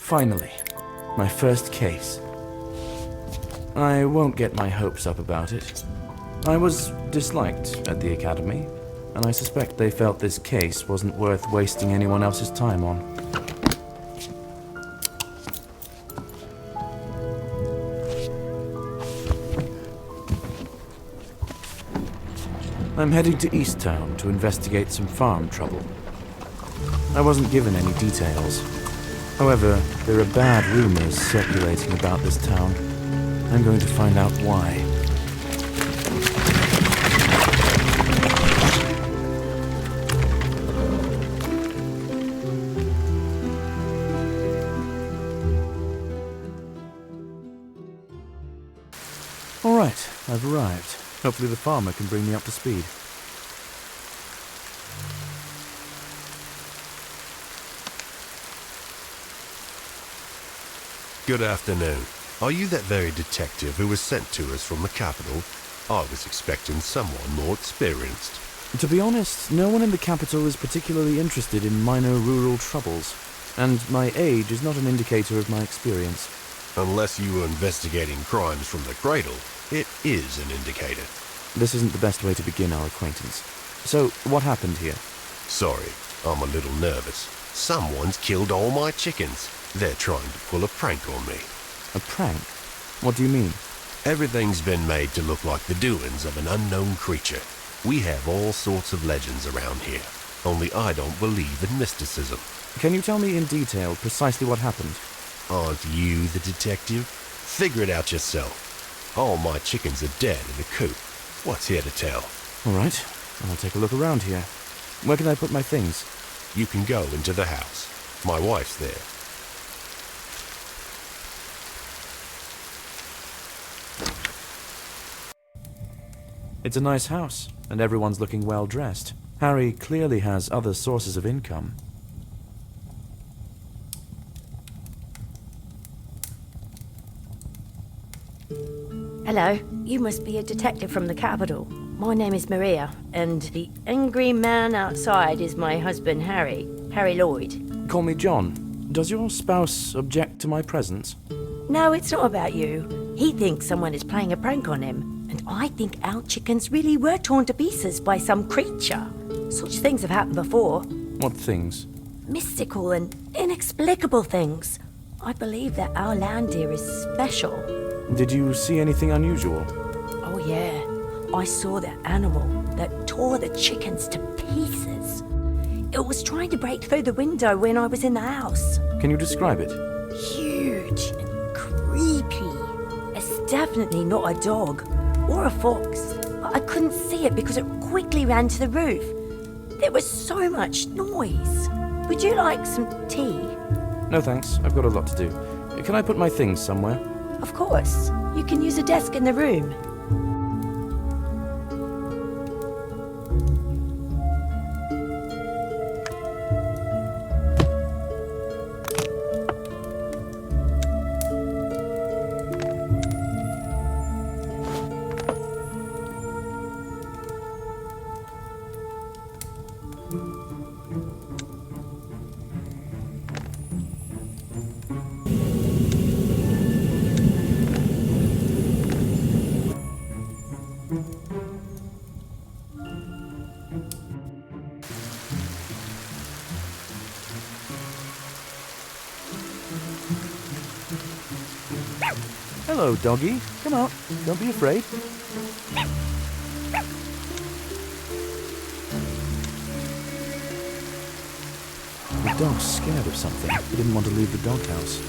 Finally, my first case. I won't get my hopes up about it. I was disliked at the academy, and I suspect they felt this case wasn't worth wasting anyone else's time on. I'm heading to East Town to investigate some farm trouble. I wasn't given any details. However, there are bad rumors circulating about this town. I'm going to find out why. All right, I've arrived. Hopefully the farmer can bring me up to speed. Good afternoon. Are you that very detective who was sent to us from the capital? I was expecting someone more experienced. To be honest, no one in the capital is particularly interested in minor rural troubles, and my age is not an indicator of my experience. Unless you were investigating crimes from the cradle, it is an indicator. This isn't the best way to begin our acquaintance. So, what happened here? Sorry, I'm a little nervous. Someone's killed all my chickens. They're trying to pull a prank on me. A prank? What do you mean? Everything's been made to look like the doings of an unknown creature. We have all sorts of legends around here, only I don't believe in mysticism. Can you tell me in detail precisely what happened? Aren't you the detective? Figure it out yourself. All my chickens are dead in the coop. What's here to tell? All right, I'll take a look around here. Where can I put my things? You can go into the house. My wife's there. It's a nice house, and everyone's looking well dressed. Harry clearly has other sources of income. Hello, you must be a detective from the capital. My name is Maria, and the angry man outside is my husband Harry Lloyd. Call me John. Does your spouse object to my presence? No, it's not about you. He thinks someone is playing a prank on him, and I think our chickens really were torn to pieces by some creature. Such things have happened before. What things? Mystical and inexplicable things. I believe that our land here is special. Did you see anything unusual? Oh yeah, I saw that animal that tore the chickens to pieces. It was trying to break through the window when I was in the house. Can you describe it? Huge and creepy. It's definitely not a dog or a fox, but I couldn't see it because it quickly ran to the roof. There was so much noise. Would you like some tea? No thanks, I've got a lot to do. Can I put my things somewhere? Of course. You can use a desk in the room. Hello, doggy. Come out. Don't be afraid. The dog's scared of something. He didn't want to leave the doghouse.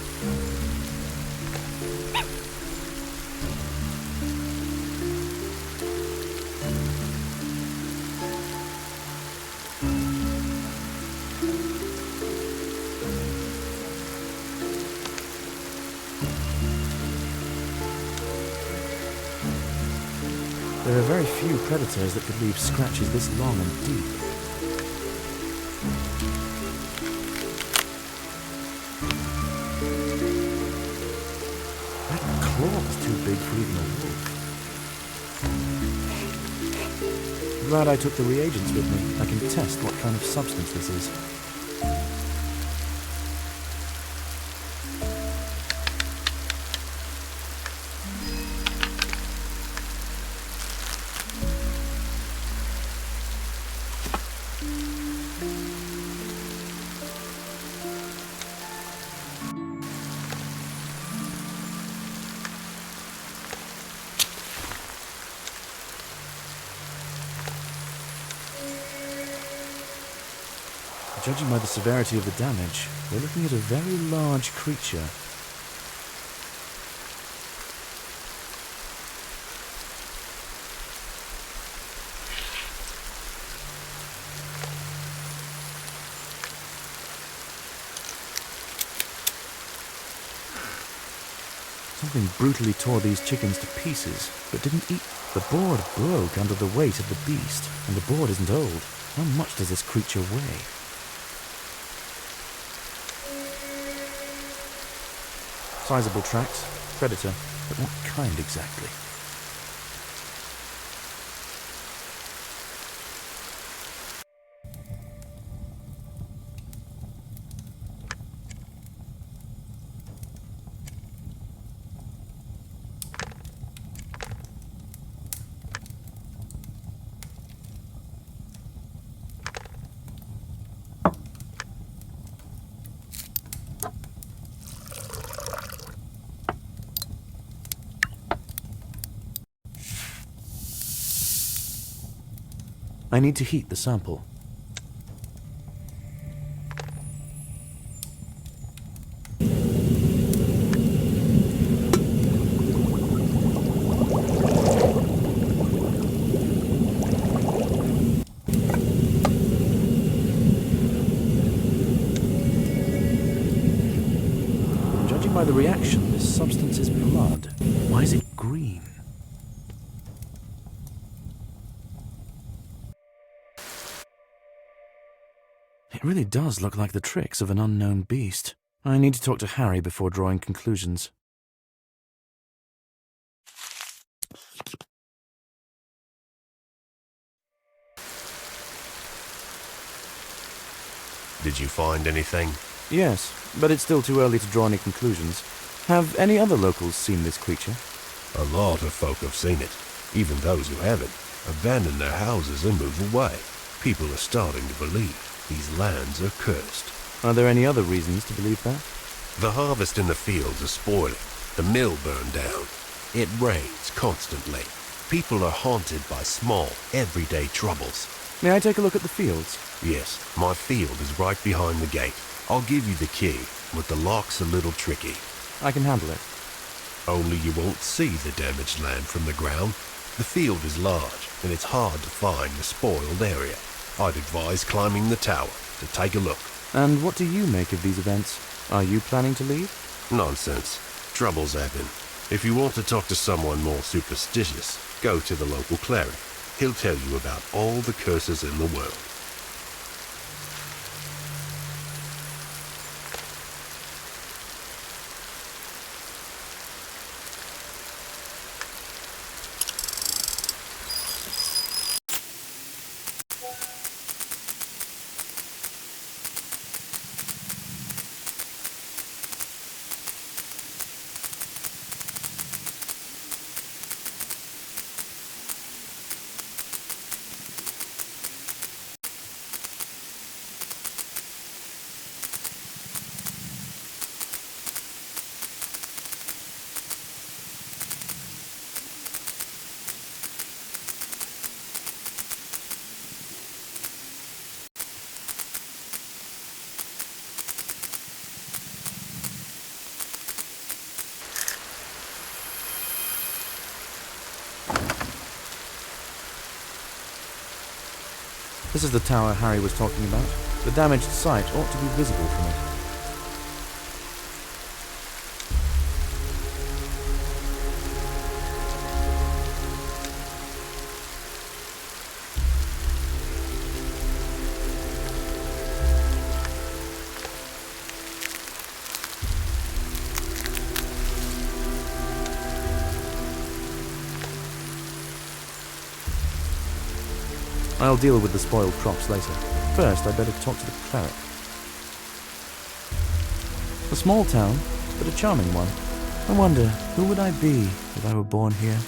There are very few predators that could leave scratches this long and deep. That claw is too big for even a wolf. Glad I took the reagents with me. I can test what kind of substance this is. Judging by the severity of the damage, we're looking at a very large creature. Something brutally tore these chickens to pieces, but didn't eat. The board broke under the weight of the beast, and the board isn't old. How much does this creature weigh? Sizable tracks, predator, but what kind exactly? I need to heat the sample. Judging by the reaction, this substance is blood. Why is it green? It really does look like the tricks of an unknown beast. I need to talk to Harry before drawing conclusions. Did you find anything? Yes, but it's still too early to draw any conclusions. Have any other locals seen this creature? A lot of folk have seen it. Even those who haven't abandon their houses and move away. People are starting to believe these lands are cursed. Are there any other reasons to believe that? The harvest in the fields is spoiling. The mill burned down. It rains constantly. People are haunted by small, everyday troubles. May I take a look at the fields? Yes, my field is right behind the gate. I'll give you the key, but the lock's a little tricky. I can handle it. Only you won't see the damaged land from the ground. The field is large, and it's hard to find the spoiled area. I'd advise climbing the tower to take a look. And what do you make of these events? Are you planning to leave? Nonsense. Troubles happen. If you want to talk to someone more superstitious, go to the local cleric. He'll tell you about all the curses in the world. This is the tower Harry was talking about. The damaged site ought to be visible from it. I'll deal with the spoiled crops later. First, I'd better talk to the cleric. A small town, but a charming one. I wonder, who would I be if I were born here?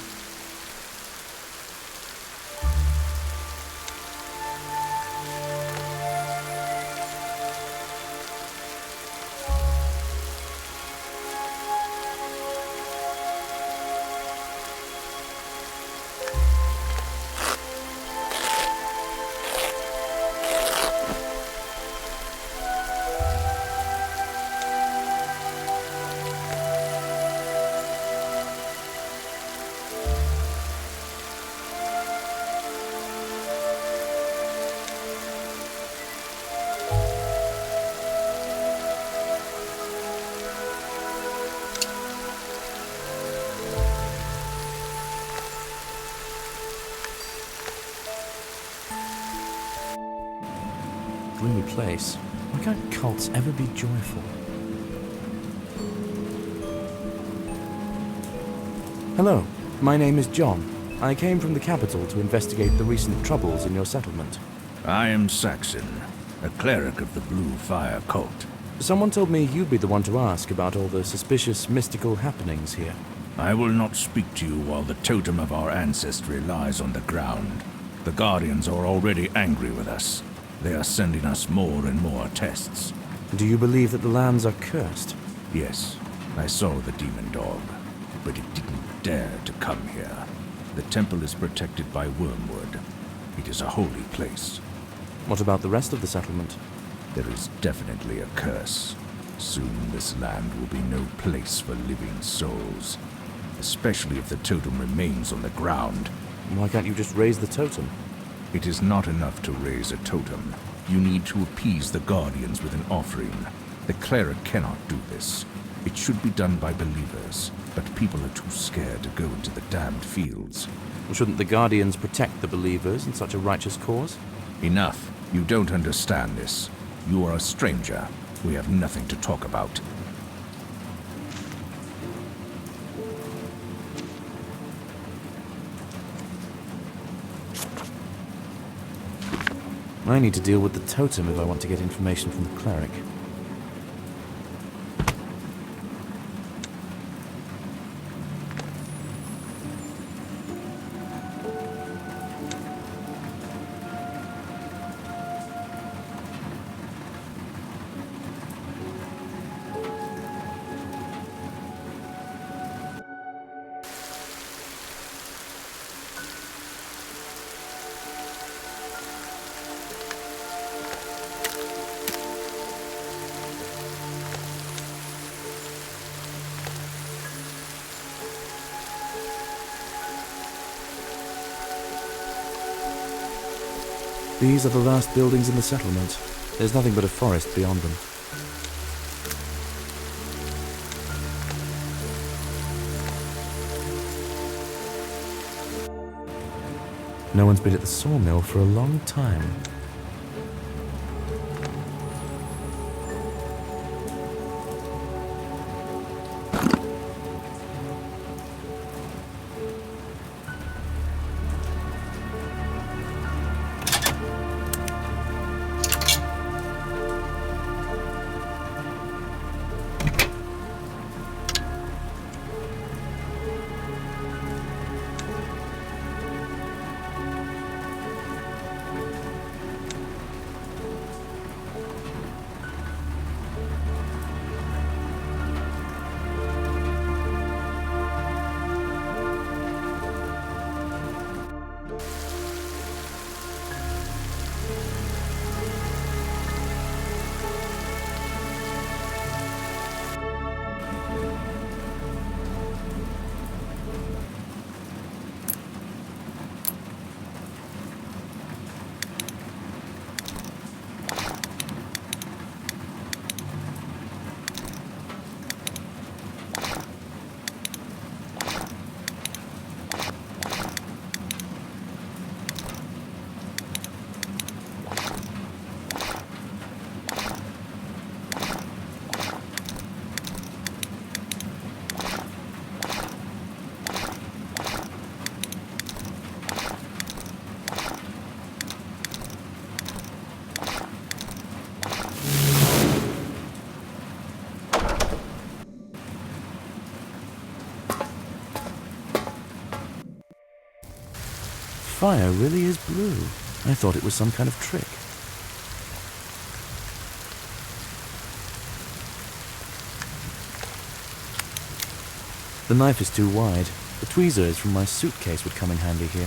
place. Why can't cults ever be joyful? Hello, my name is John. I came from the capital to investigate the recent troubles in your settlement. I am Saxon, a cleric of the Blue Fire cult. Someone told me you'd be the one to ask about all the suspicious mystical happenings here. I will not speak to you while the totem of our ancestry lies on the ground. The Guardians are already angry with us. They are sending us more and more tests. Do you believe that the lands are cursed? Yes, I saw the demon dog, but it didn't dare to come here. The temple is protected by wormwood. It is a holy place. What about the rest of the settlement? There is definitely a curse. Soon this land will be no place for living souls, especially if the totem remains on the ground. Why can't you just raise the totem? It is not enough to raise a totem. You need to appease the Guardians with an offering. The cleric cannot do this. It should be done by believers, but people are too scared to go into the damned fields. Shouldn't the Guardians protect the believers in such a righteous cause? Enough. You don't understand this. You are a stranger. We have nothing to talk about. I need to deal with the totem if I want to get information from the cleric. These are the last buildings in the settlement. There's nothing but a forest beyond them. No one's been at the sawmill for a long time. Fire really is blue. I thought it was some kind of trick. The knife is too wide. The tweezers from my suitcase would come in handy here.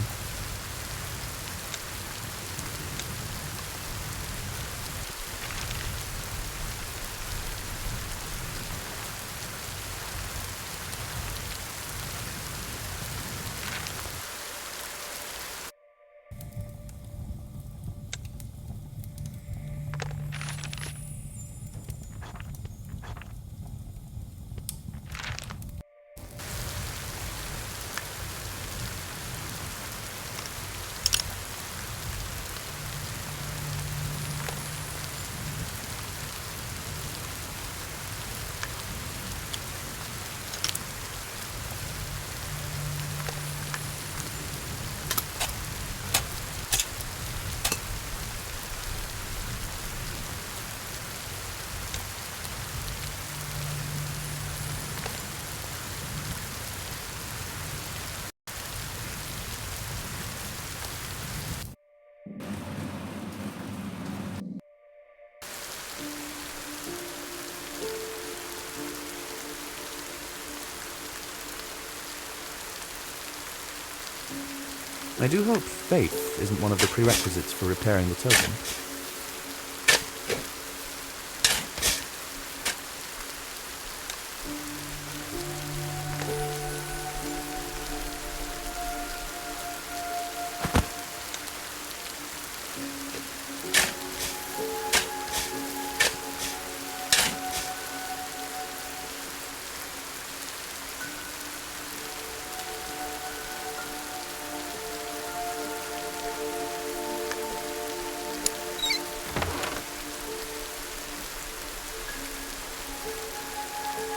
I do hope faith isn't one of the prerequisites for repairing the totem.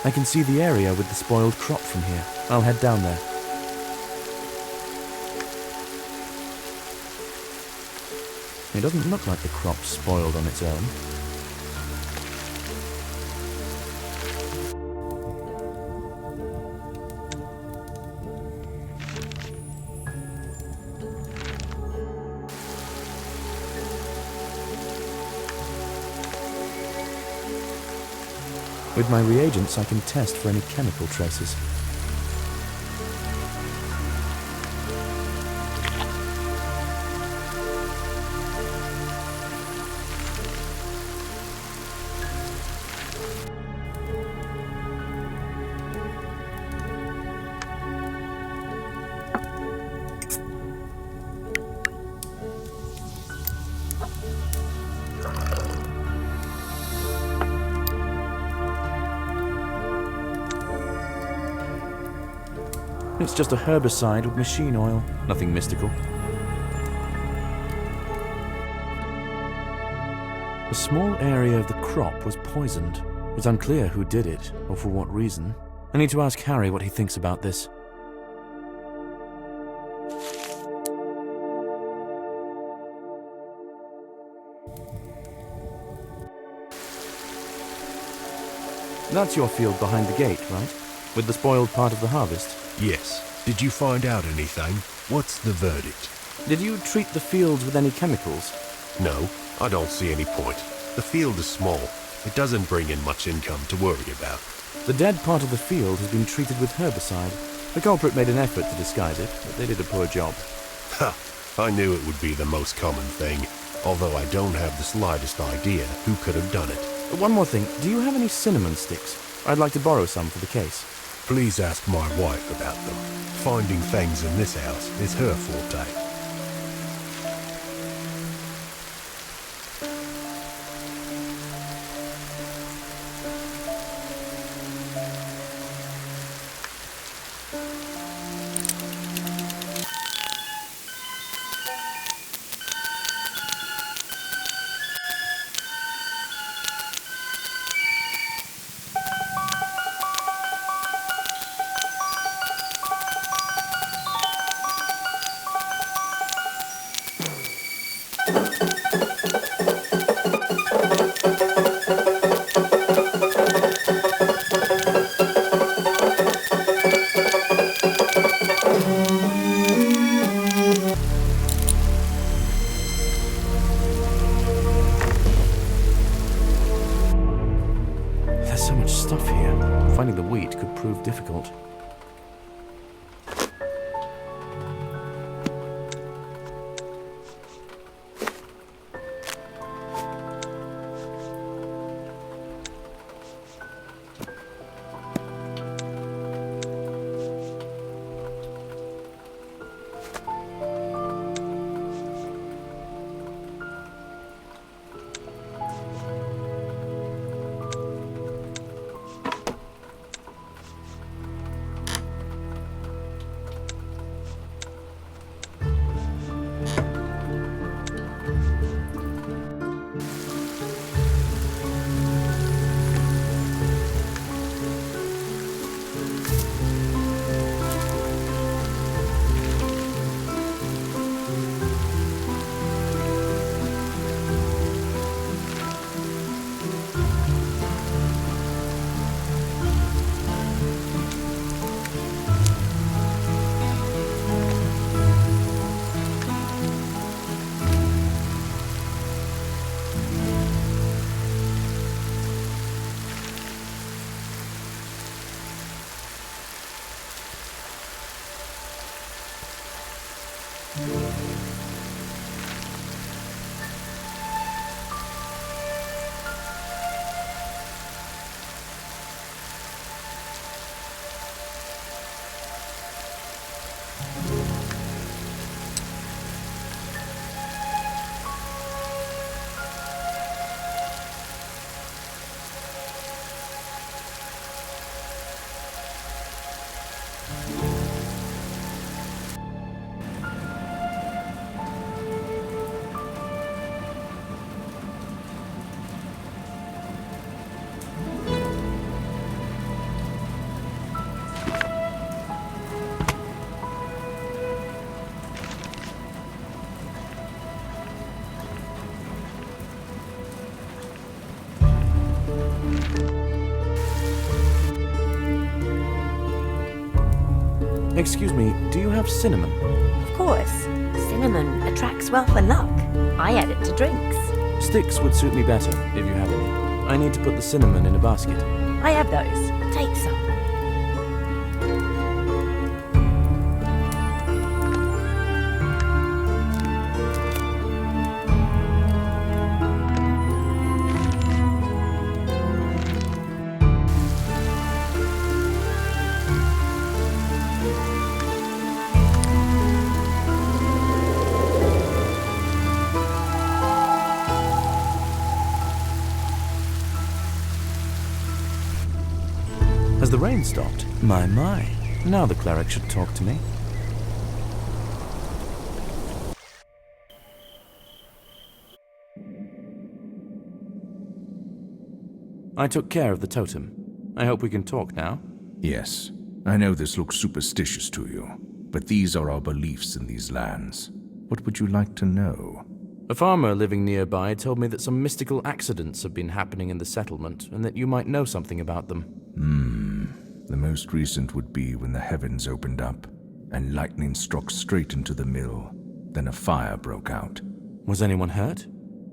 I can see the area with the spoiled crop from here. I'll head down there. It doesn't look like the crop's spoiled on its own. With my reagents, I can test for any chemical traces. It's just a herbicide with machine oil. Nothing mystical. A small area of the crop was poisoned. It's unclear who did it, or for what reason. I need to ask Harry what he thinks about this. That's your field behind the gate, right? With the spoiled part of the harvest? Yes. Did you find out anything? What's the verdict? Did you treat the fields with any chemicals? No, I don't see any point. The field is small. It doesn't bring in much income to worry about. The dead part of the field has been treated with herbicide. The culprit made an effort to disguise it, but they did a poor job. Ha! I knew it would be the most common thing, although I don't have the slightest idea who could have done it. One more thing, do you have any cinnamon sticks? I'd like to borrow some for the case. Please ask my wife about them. Finding things in this house is her forte. There's so much stuff here. Finding the wheat could prove difficult. Excuse me, do you have cinnamon? Of course, cinnamon attracts wealth and luck. I add it to drinks. Sticks would suit me better, if you have any. I need to put the cinnamon in a basket. I have those. Take some. Has the rain stopped? My. Now the cleric should talk to me. I took care of the totem. I hope we can talk now. Yes, I know this looks superstitious to you, but these are our beliefs in these lands. What would you like to know? A farmer living nearby told me that some mystical accidents have been happening in the settlement and that you might know something about them. The most recent would be when the heavens opened up and lightning struck straight into the mill. Then a fire broke out. Was anyone hurt?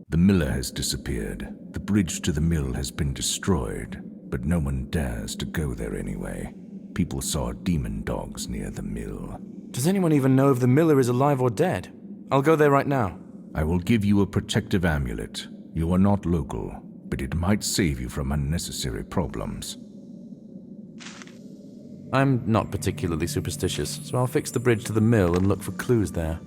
The miller has disappeared. The bridge to the mill has been destroyed, but no one dares to go there anyway. People saw demon dogs near the mill. Does anyone even know if the miller is alive or dead? I'll go there right now. I will give you a protective amulet. You are not local, but it might save you from unnecessary problems. I'm not particularly superstitious, so I'll fix the bridge to the mill and look for clues there.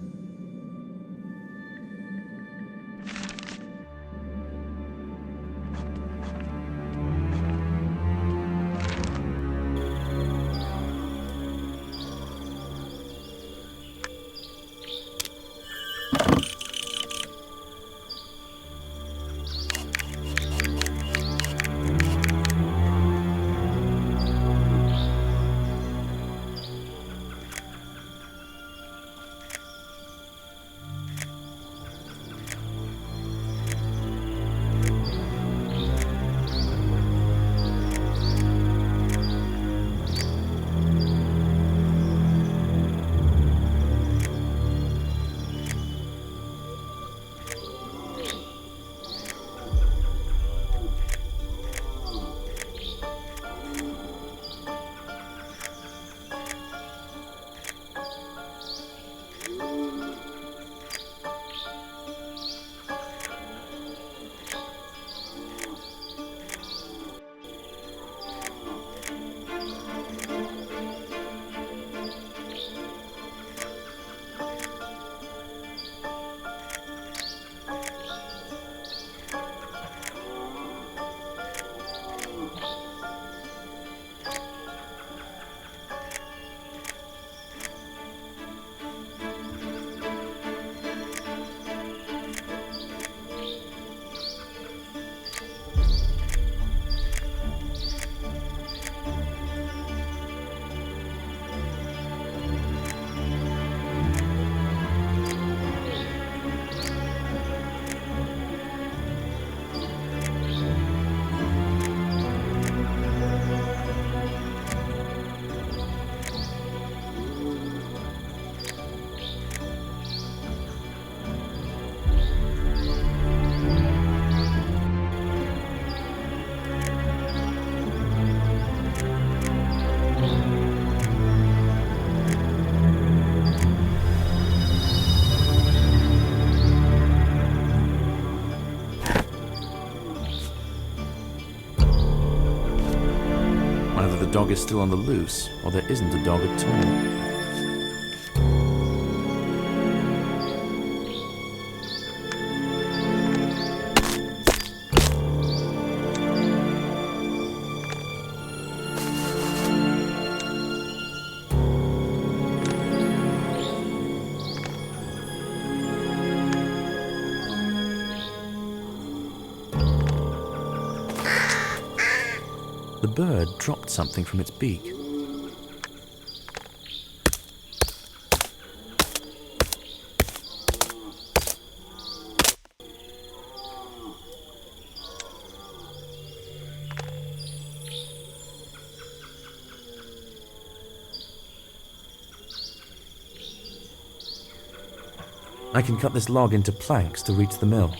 The dog is still on the loose, or there isn't a dog at all. The bird dropped something from its beak. I can cut this log into planks to reach the mill.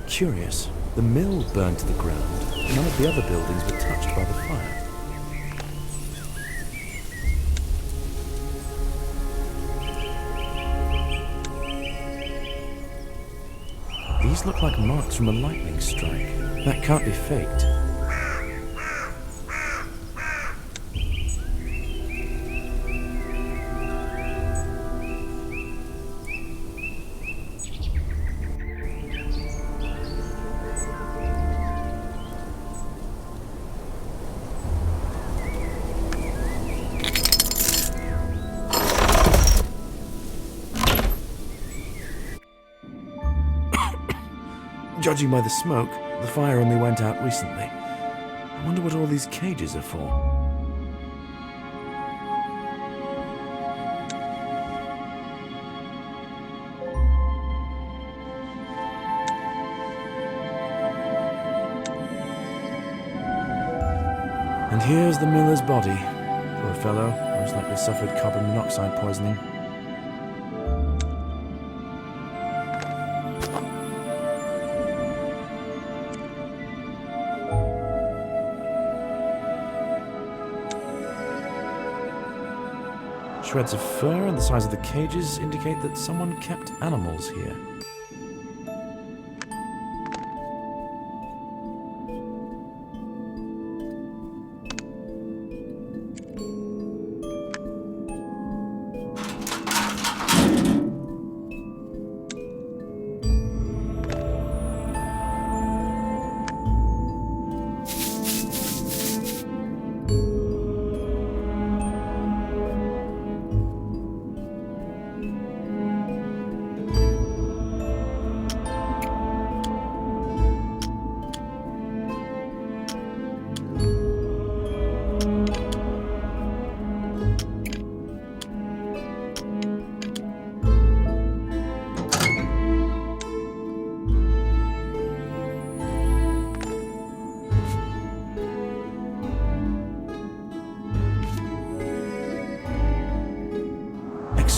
Curious, the mill burned to the ground. None of the other buildings were touched by the fire. These look like marks from a lightning strike. That can't be faked. Judging by the smoke, the fire only went out recently. I wonder what all these cages are for. And here's the miller's body. Poor fellow, most likely suffered carbon monoxide poisoning. Shreds of fur and the size of the cages indicate that someone kept animals here.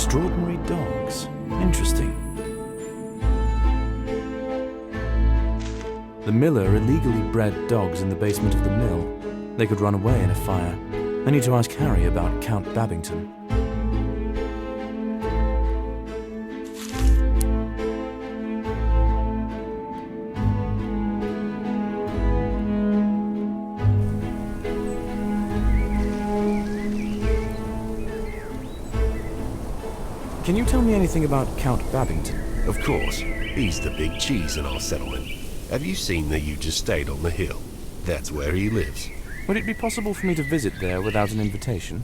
Extraordinary dogs. Interesting. The miller illegally bred dogs in the basement of the mill. They could run away in a fire. I need to ask Harry about Count Babington. Can you tell me anything about Count Babington? Of course, he's the big cheese in our settlement. Have you seen that you just stayed on the hill? That's where he lives. Would it be possible for me to visit there without an invitation?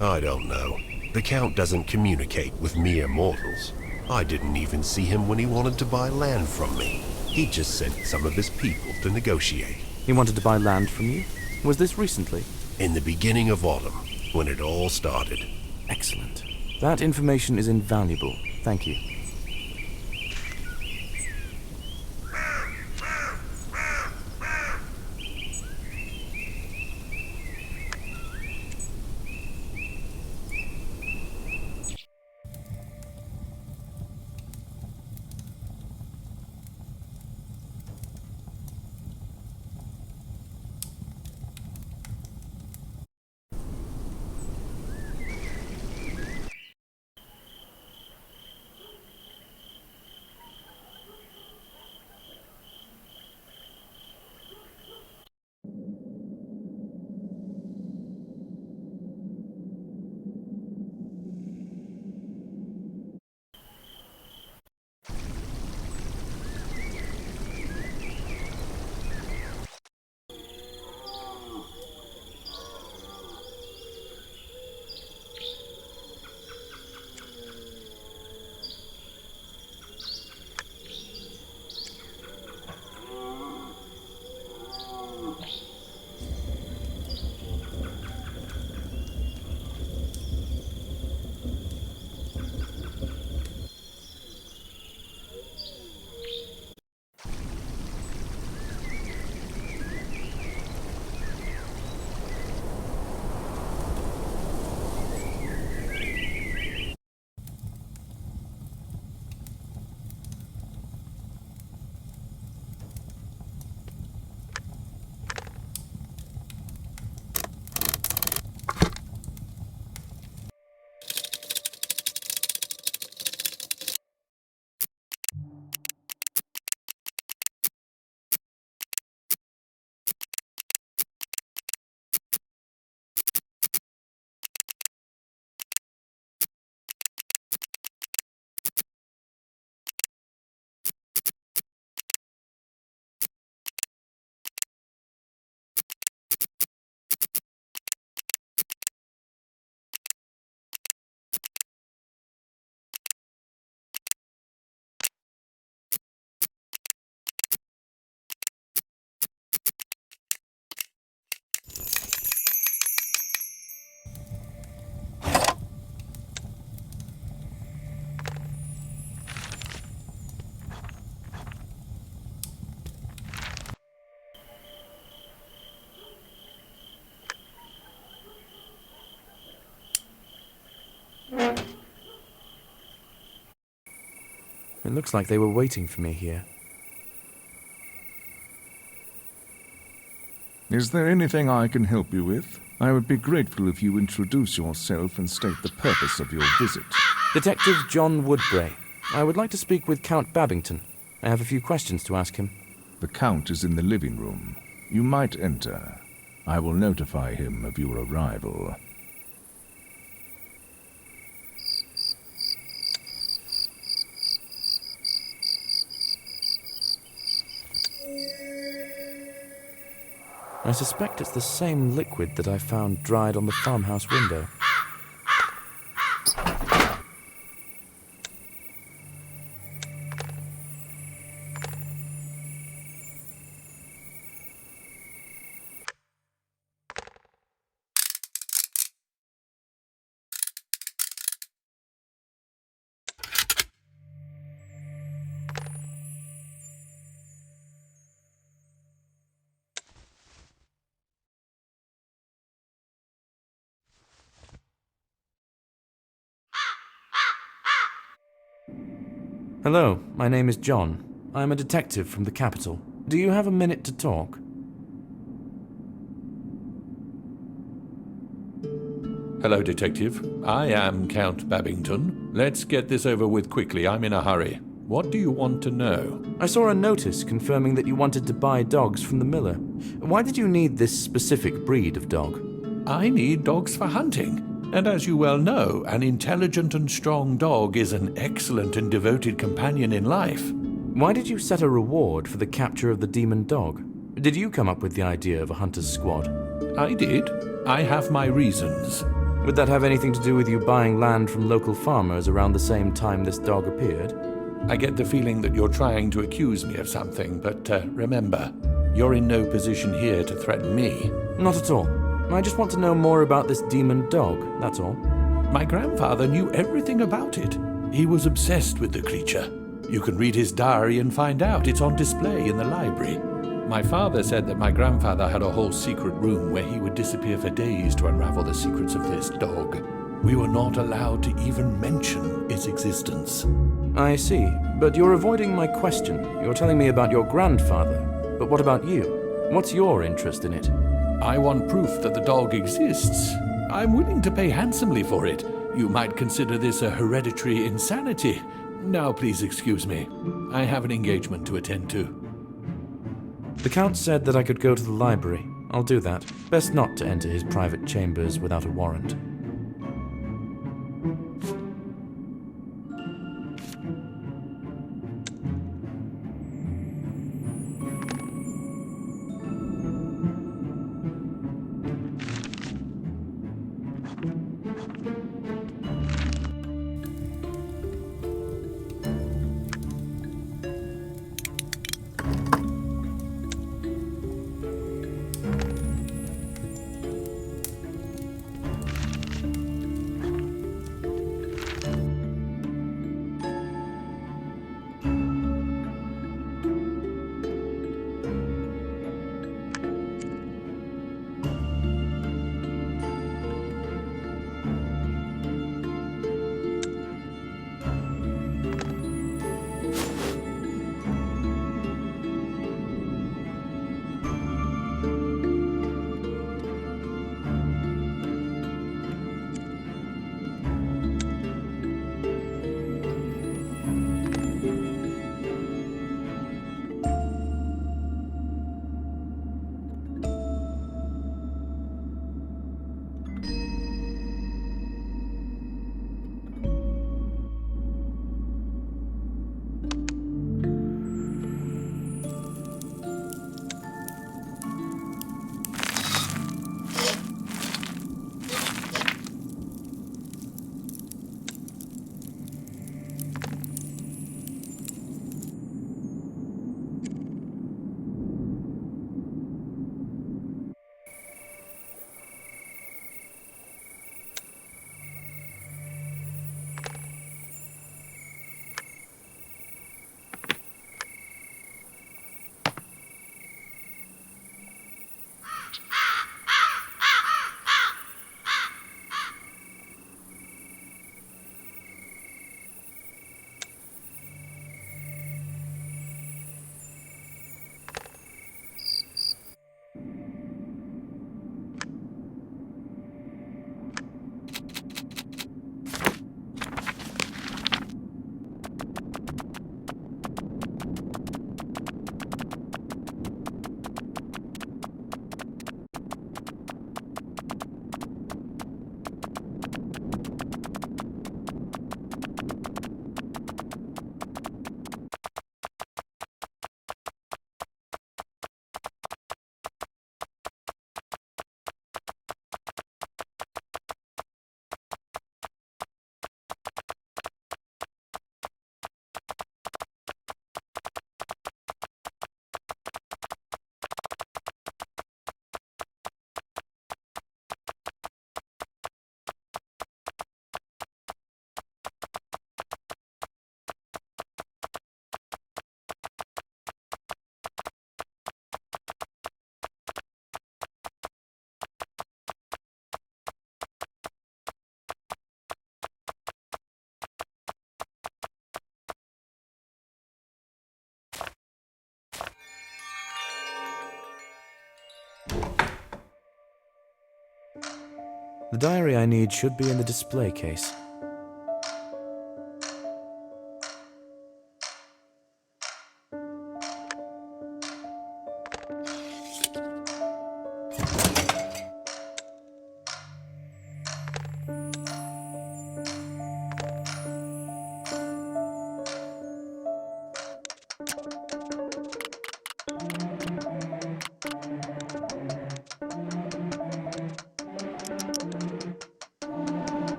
I don't know. The Count doesn't communicate with mere mortals. I didn't even see him when he wanted to buy land from me. He just sent some of his people to negotiate. He wanted to buy land from you? Was this recently? In the beginning of autumn, when it all started. Excellent. That information is invaluable. Thank you. It looks like they were waiting for me here. Is there anything I can help you with? I would be grateful if you introduce yourself and state the purpose of your visit. Detective John Woodbray. I would like to speak with Count Babington. I have a few questions to ask him. The Count is in the living room. You might enter. I will notify him of your arrival. I suspect it's the same liquid that I found dried on the farmhouse window. Hello, my name is John. I'm a detective from the capital. Do you have a minute to talk? Hello, Detective. I am Count Babington. Let's get this over with quickly. I'm in a hurry. What do you want to know? I saw a notice confirming that you wanted to buy dogs from the miller. Why did you need this specific breed of dog? I need dogs for hunting. And as you well know, an intelligent and strong dog is an excellent and devoted companion in life. Why did you set a reward for the capture of the demon dog? Did you come up with the idea of a hunter's squad? I did. I have my reasons. Would that have anything to do with you buying land from local farmers around the same time this dog appeared? I get the feeling that you're trying to accuse me of something, but remember, you're in no position here to threaten me. Not at all. I just want to know more about this demon dog, that's all. My grandfather knew everything about it. He was obsessed with the creature. You can read his diary and find out. It's on display in the library. My father said that my grandfather had a whole secret room where he would disappear for days to unravel the secrets of this dog. We were not allowed to even mention its existence. I see, but you're avoiding my question. You're telling me about your grandfather. But what about you? What's your interest in it? I want proof that the dog exists. I'm willing to pay handsomely for it. You might consider this a hereditary insanity. Now please excuse me. I have an engagement to attend to. The Count said that I could go to the library. I'll do that. Best not to enter his private chambers without a warrant. The diary I need should be in the display case.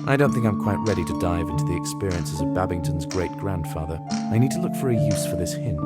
I don't think I'm quite ready to dive into the experiences of Babington's great-grandfather. I need to look for a use for this hint.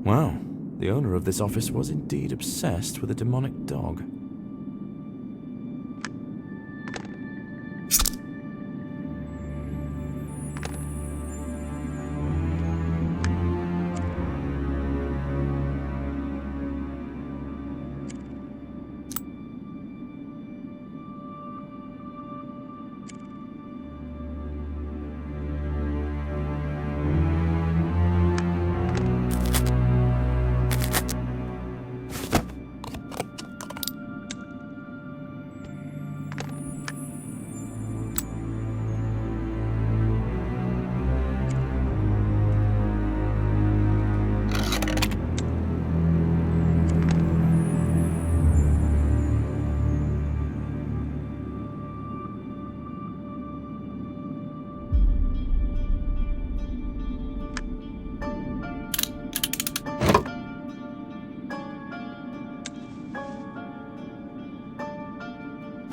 Wow, the owner of this office was indeed obsessed with a demonic dog.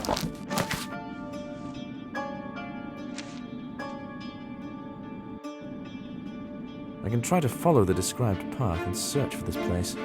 I can try to follow the described path and search for this place.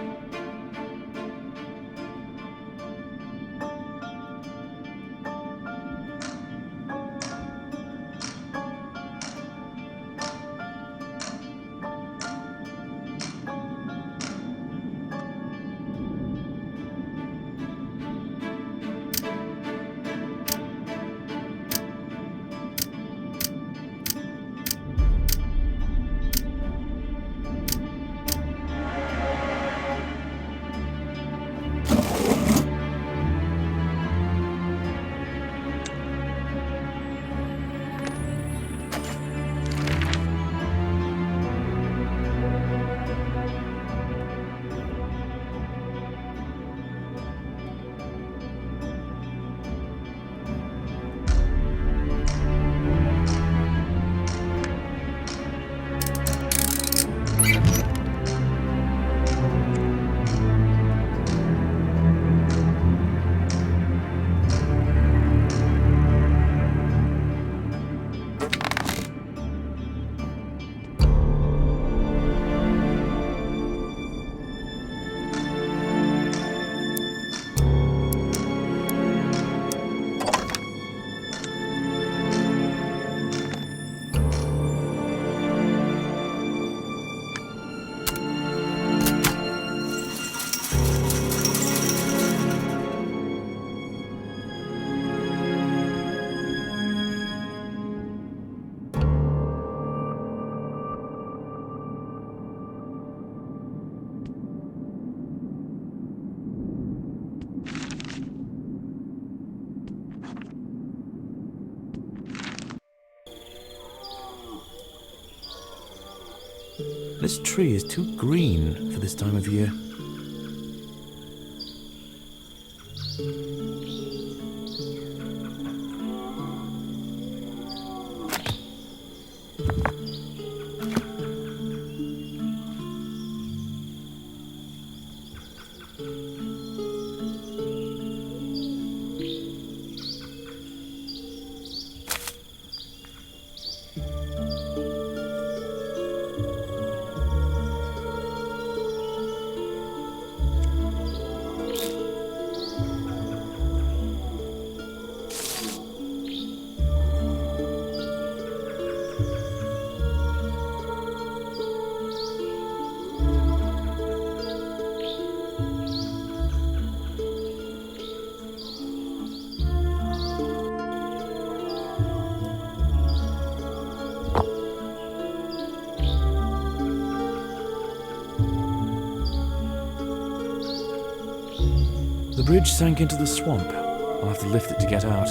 This tree is too green for this time of year. The bridge sank into the swamp. I'll have to lift it to get out.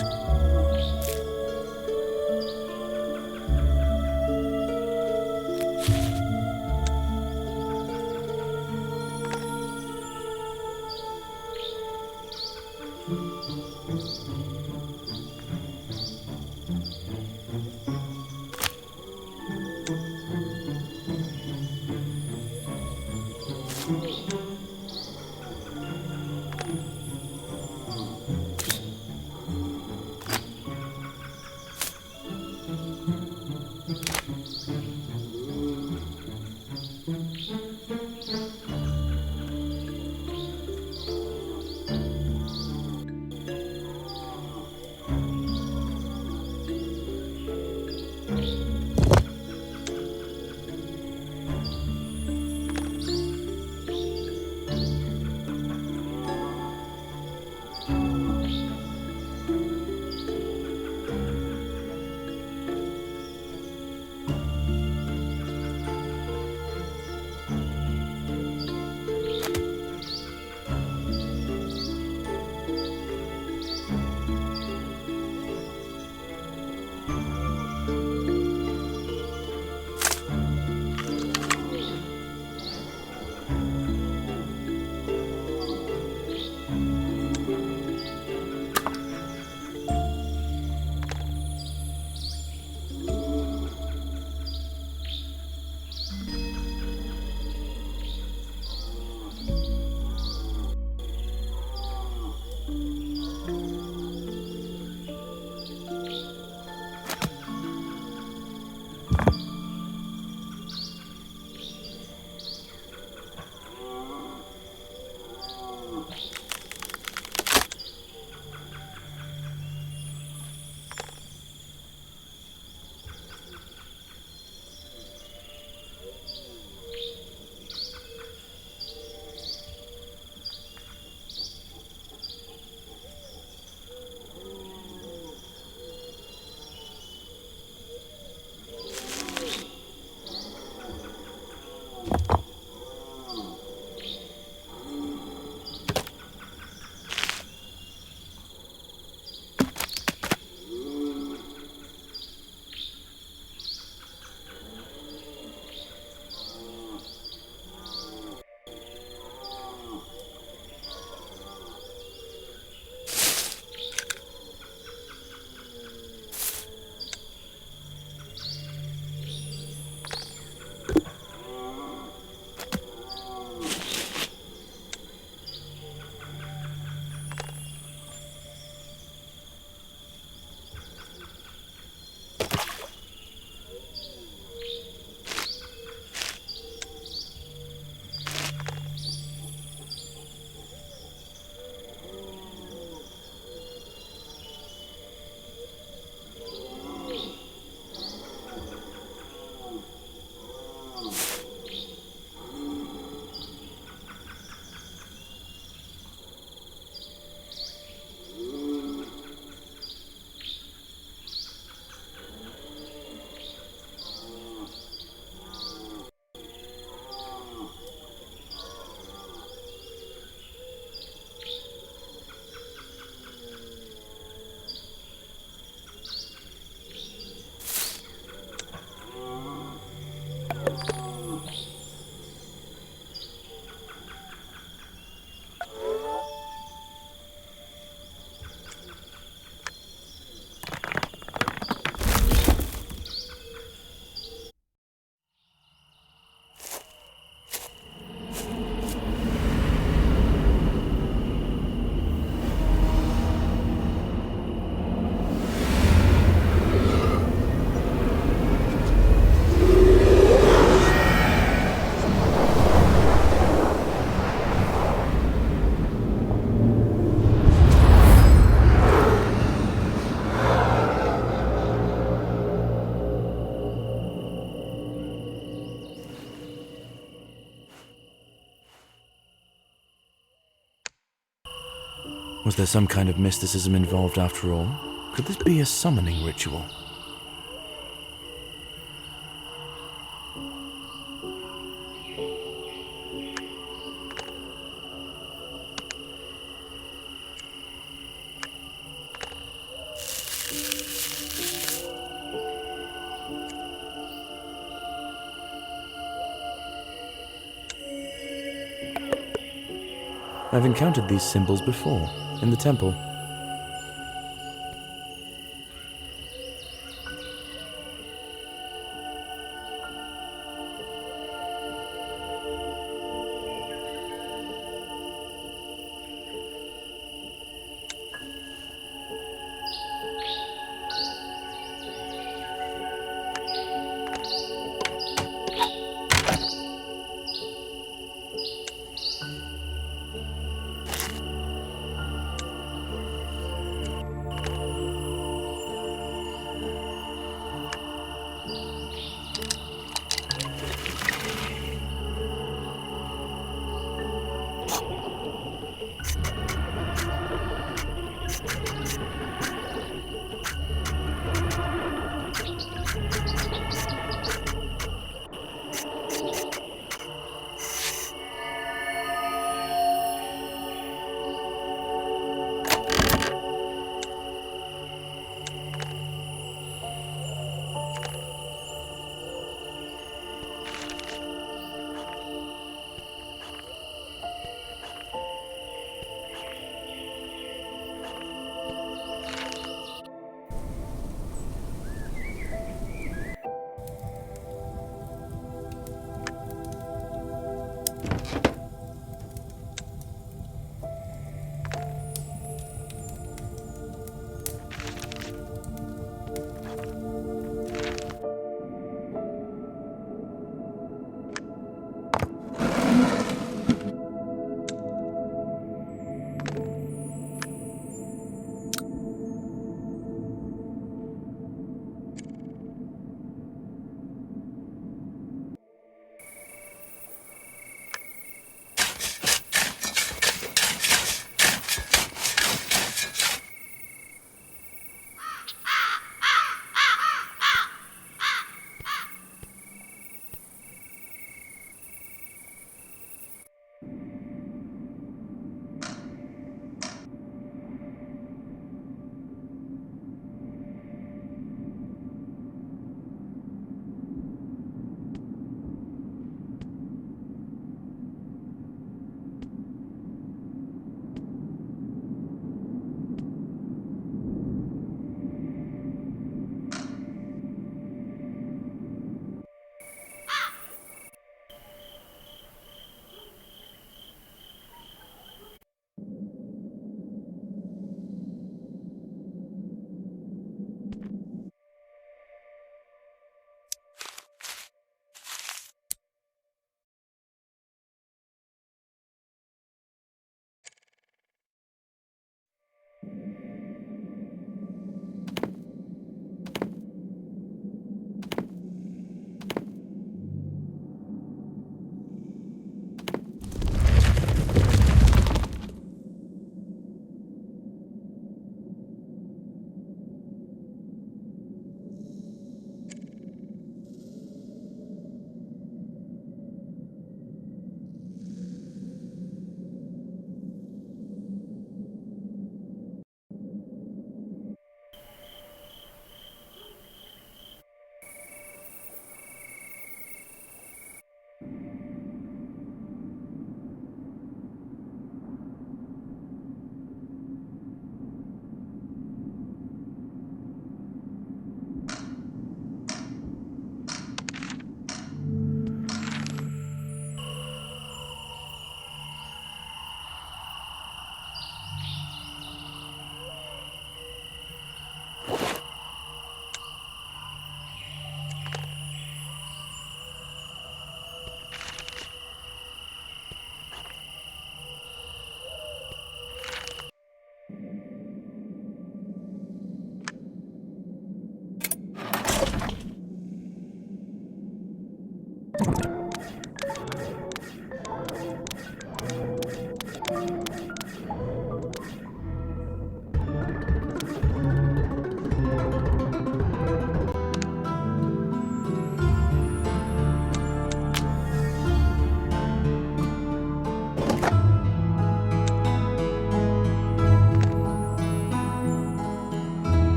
Was there some kind of mysticism involved after all? Could this be a summoning ritual? I've encountered these symbols before, in the temple.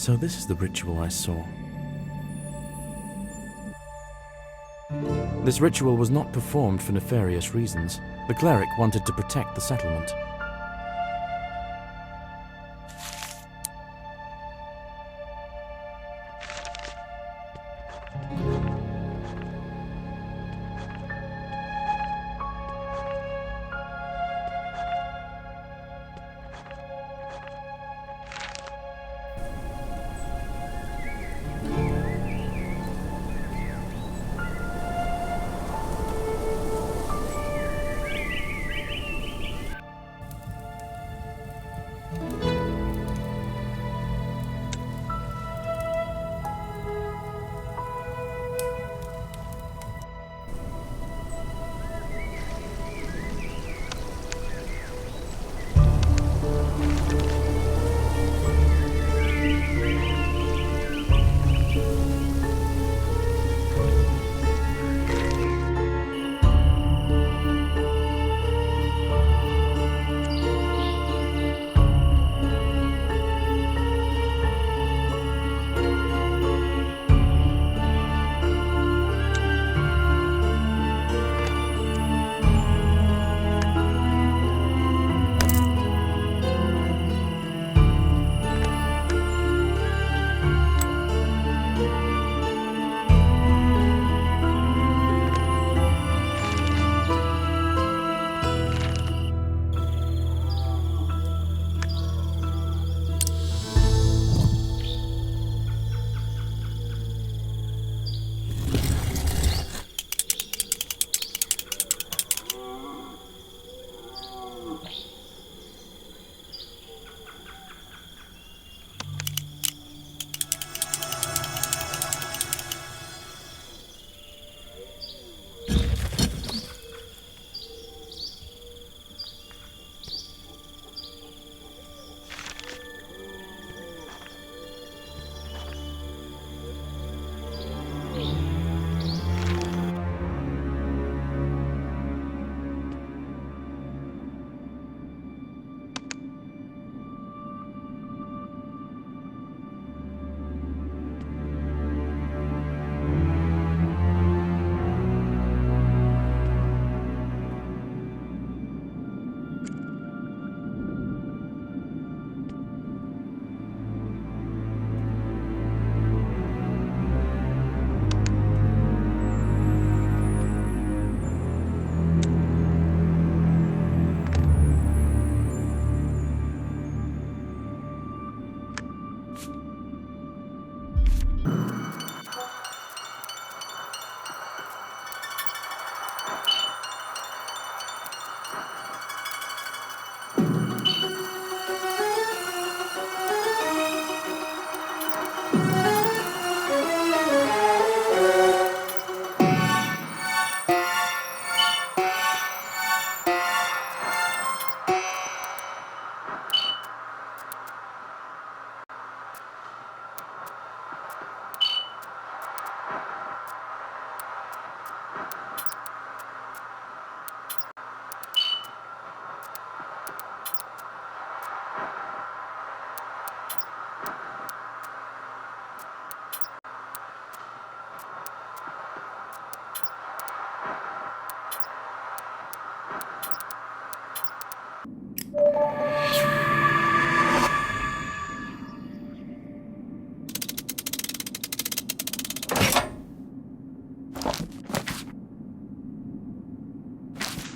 So this is the ritual I saw. This ritual was not performed for nefarious reasons. The cleric wanted to protect the settlement.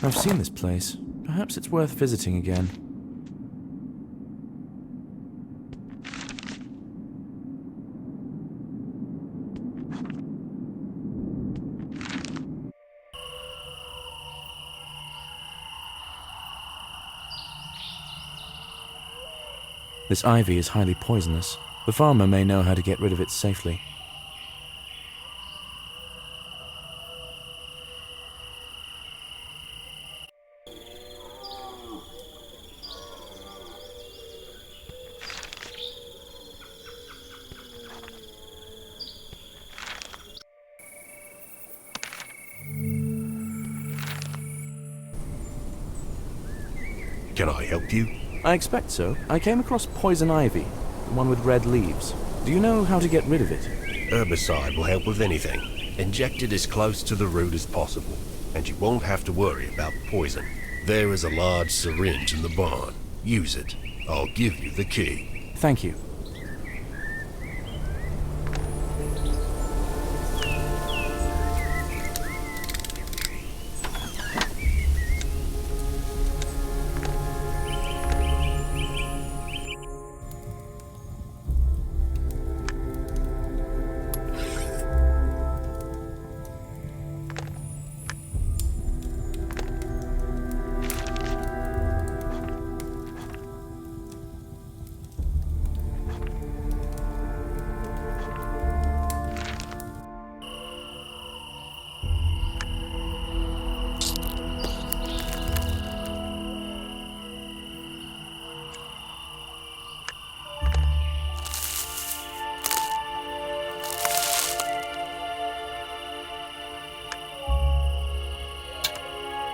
I've seen this place. Perhaps it's worth visiting again. This ivy is highly poisonous. The farmer may know how to get rid of it safely. Can I help you? I expect so. I came across poison ivy, the one with red leaves. Do you know how to get rid of it? Herbicide will help with anything. Inject it as close to the root as possible, and you won't have to worry about poison. There is a large syringe in the barn. Use it. I'll give you the key. Thank you.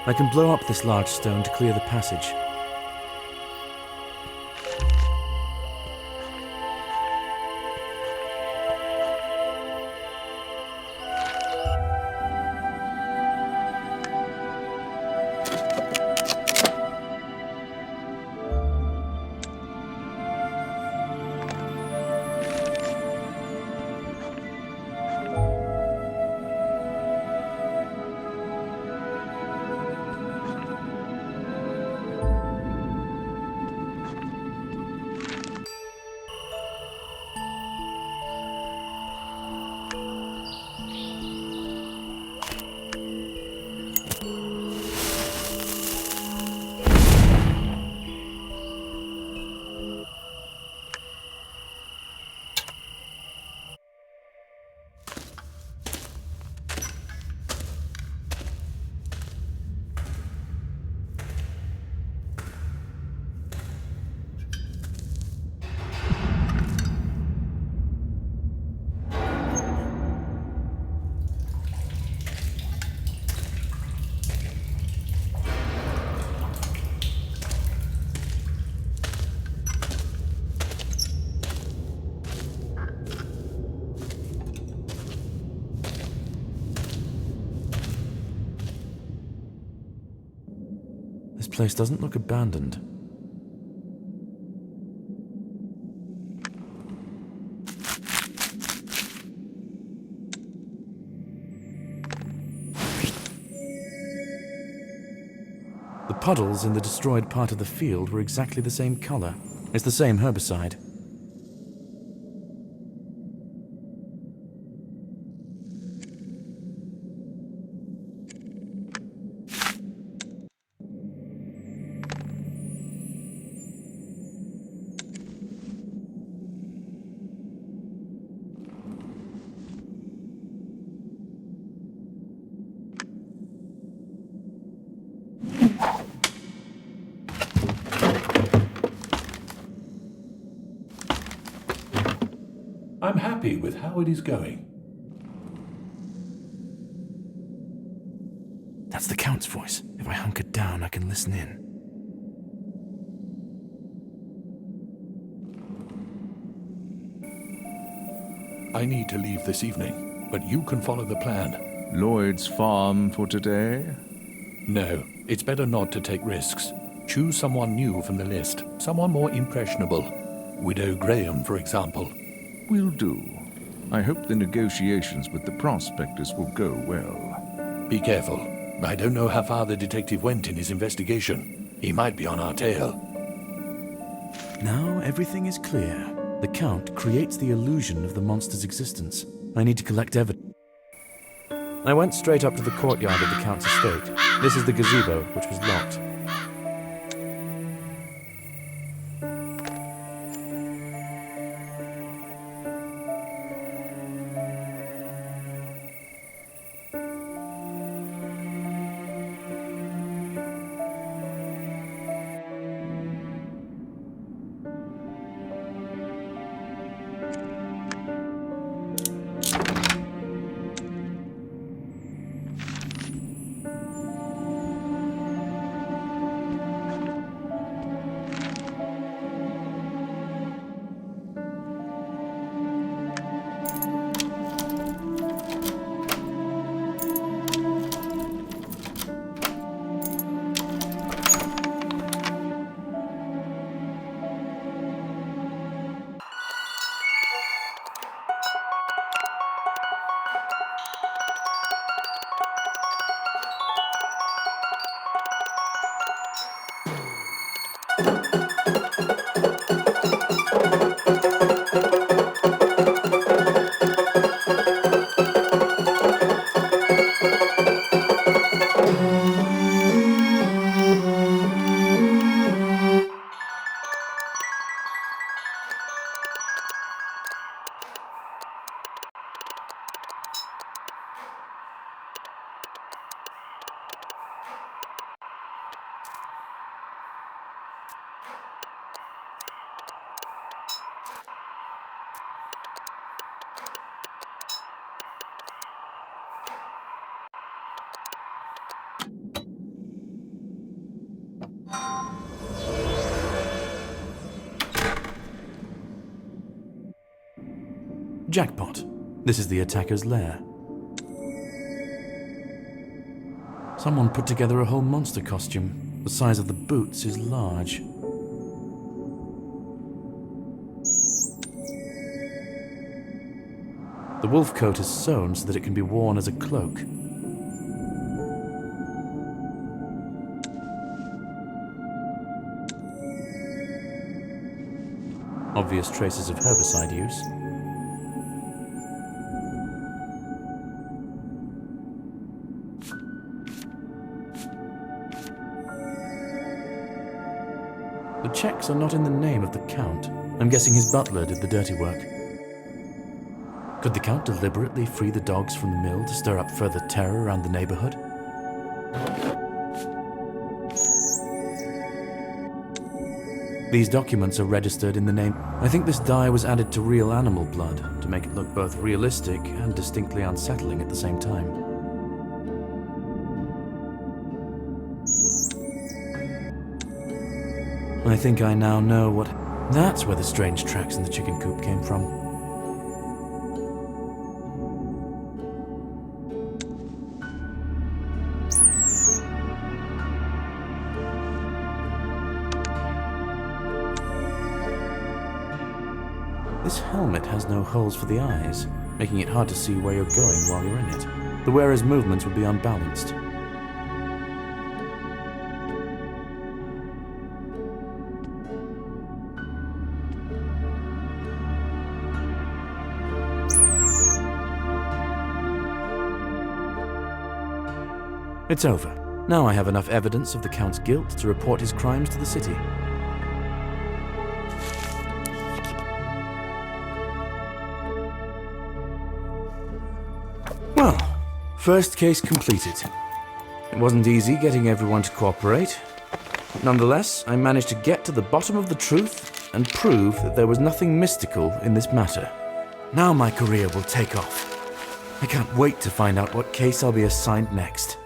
I can blow up this large stone to clear the passage. This place doesn't look abandoned. The puddles in the destroyed part of the field were exactly the same color. It's the same herbicide. I'm happy with how it is going. That's the Count's voice. If I hunker down, I can listen in. I need to leave this evening, but you can follow the plan. Lloyd's farm for today? No, it's better not to take risks. Choose someone new from the list, someone more impressionable. Widow Graham, for example. Will do. I hope the negotiations with the prospectors will go well. Be careful. I don't know how far the detective went in his investigation. He might be on our tail. Now everything is clear. The Count creates the illusion of the monster's existence. I need to collect evidence. I went straight up to the courtyard of the Count's estate. This is the gazebo, which was locked. Jackpot. This is the attacker's lair. Someone put together a whole monster costume. The size of the boots is large. The wolf coat is sewn so that it can be worn as a cloak. Obvious traces of herbicide use. The checks are not in the name of the Count. I'm guessing his butler did the dirty work. Could the Count deliberately free the dogs from the mill to stir up further terror around the neighborhood? These documents are registered in the name. I think this dye was added to real animal blood to make it look both realistic and distinctly unsettling at the same time. I think I now know what... That's where the strange tracks in the chicken coop came from. This helmet has no holes for the eyes, making it hard to see where you're going while you're in it. The wearer's movements would be unbalanced. It's over. Now I have enough evidence of the Count's guilt to report his crimes to the city. Well, first case completed. It wasn't easy getting everyone to cooperate. Nonetheless, I managed to get to the bottom of the truth and prove that there was nothing mystical in this matter. Now my career will take off. I can't wait to find out what case I'll be assigned next.